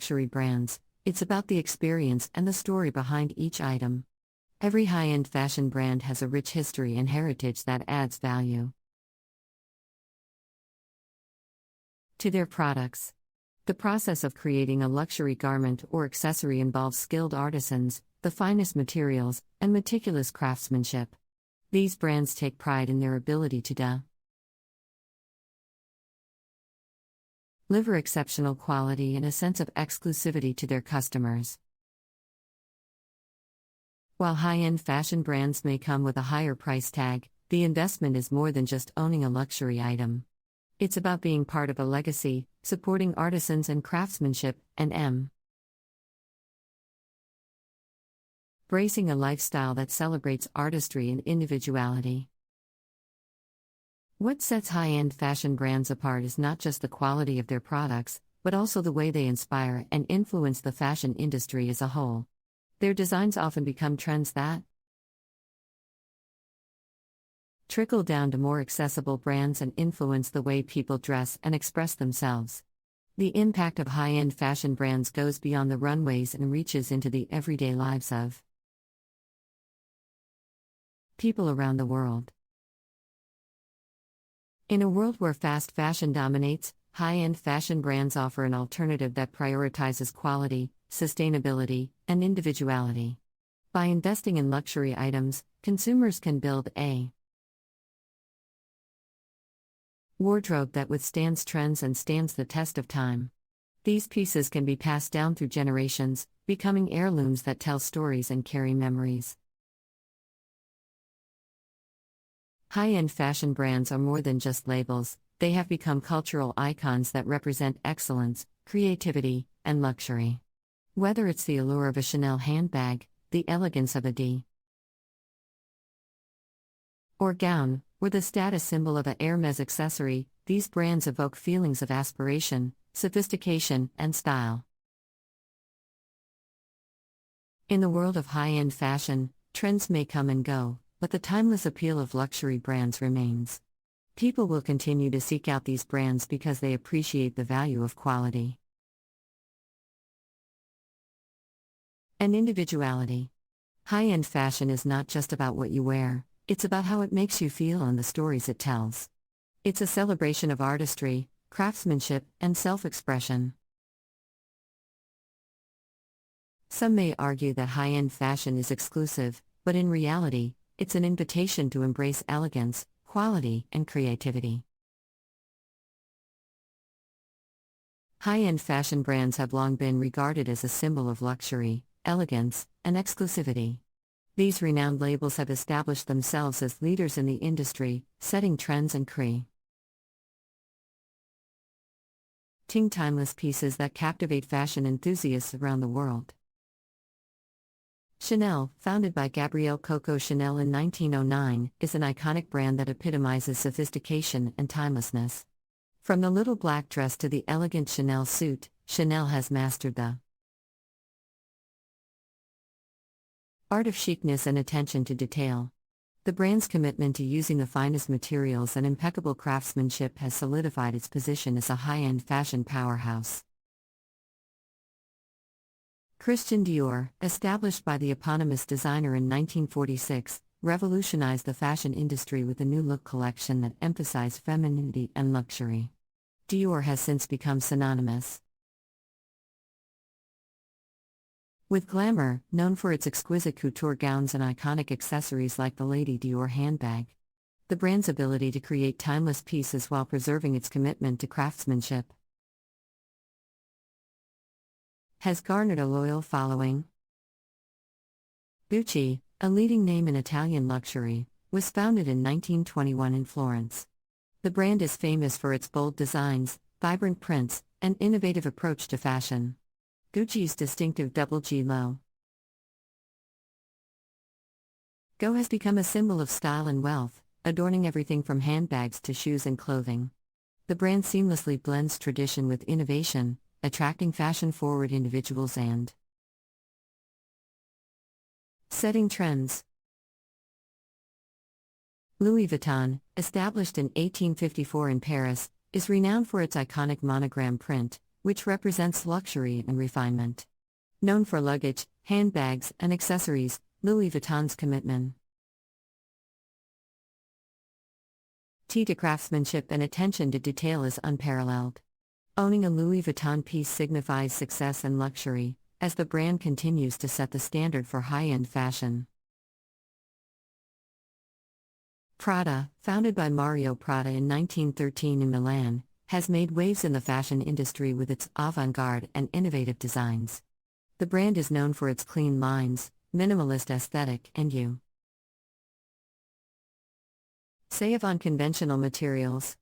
luxury brands, it's about the experience and the story behind each item. Every high-end fashion brand has a rich history and heritage that adds value to their products. The process of creating a luxury garment or accessory involves skilled artisans, the finest materials, and meticulous craftsmanship. These brands take pride in their ability to deliver exceptional quality and a sense of exclusivity to their customers. While high-end fashion brands may come with a higher price tag, the investment is more than just owning a luxury item. It's about being part of a legacy, supporting artisans and craftsmanship, and embracing a lifestyle that celebrates artistry and individuality. What sets high-end fashion brands apart is not just the quality of their products, but also the way they inspire and influence the fashion industry as a whole. Their designs often become trends that trickle down to more accessible brands and influence the way people dress and express themselves. The impact of high-end fashion brands goes beyond the runways and reaches into the everyday lives of people around the world. In a world where fast fashion dominates, high-end fashion brands offer an alternative that prioritizes quality, sustainability, and individuality. By investing in luxury items, consumers can build a wardrobe that withstands trends and stands the test of time. These pieces can be passed down through generations, becoming heirlooms that tell stories and carry memories. High-end fashion brands are more than just labels, they have become cultural icons that represent excellence, creativity, and luxury. Whether it's the allure of a Chanel handbag, the elegance of a Dior gown, or the status symbol of a Hermès accessory, these brands evoke feelings of aspiration, sophistication, and style. In the world of high-end fashion, trends may come and go, but the timeless appeal of luxury brands remains. People will continue to seek out these brands because they appreciate the value of quality and individuality. High-end fashion is not just about what you wear, it's about how it makes you feel and the stories it tells. It's a celebration of artistry, craftsmanship, and self-expression. Some may argue that high-end fashion is exclusive, but in reality, it's an invitation to embrace elegance, quality, and creativity. High-end fashion brands have long been regarded as a symbol of luxury, elegance, and exclusivity. These renowned labels have established themselves as leaders in the industry, setting trends and creating timeless pieces that captivate fashion enthusiasts around the world. Chanel, founded by Gabrielle Coco Chanel in 1909, is an iconic brand that epitomizes sophistication and timelessness. From the little black dress to the elegant Chanel suit, Chanel has mastered the art of chicness and attention to detail. The brand's commitment to using the finest materials and impeccable craftsmanship has solidified its position as a high-end fashion powerhouse. Christian Dior, established by the eponymous designer in 1946, revolutionized the fashion industry with a new look collection that emphasized femininity and luxury. Dior has since become synonymous with glamour, known for its exquisite couture gowns and iconic accessories like the Lady Dior handbag. The brand's ability to create timeless pieces while preserving its commitment to craftsmanship has garnered a loyal following. Gucci, a leading name in Italian luxury, was founded in 1921 in Florence. The brand is famous for its bold designs, vibrant prints, and innovative approach to fashion. Gucci's distinctive double G logo has become a symbol of style and wealth, adorning everything from handbags to shoes and clothing. The brand seamlessly blends tradition with innovation, attracting fashion-forward individuals and setting trends. Louis Vuitton, established in 1854 in Paris, is renowned for its iconic monogram print, which represents luxury and refinement. Known for luggage, handbags, and accessories, Louis Vuitton's commitment to craftsmanship and attention to detail is unparalleled. Owning a Louis Vuitton piece signifies success and luxury, as the brand continues to set the standard for high-end fashion. Prada, founded by Mario Prada in 1913 in Milan, has made waves in the fashion industry with its avant-garde and innovative designs. The brand is known for its clean lines, minimalist aesthetic, and use of unconventional materials.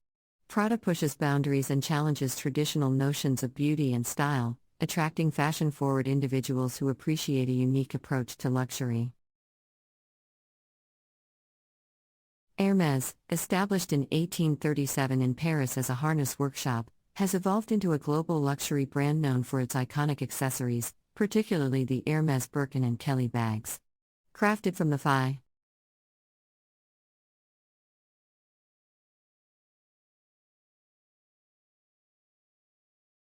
Prada pushes boundaries and challenges traditional notions of beauty and style, attracting fashion-forward individuals who appreciate a unique approach to luxury. Hermès, established in 1837 in Paris as a harness workshop, has evolved into a global luxury brand known for its iconic accessories, particularly the Hermès Birkin and Kelly bags. Crafted from the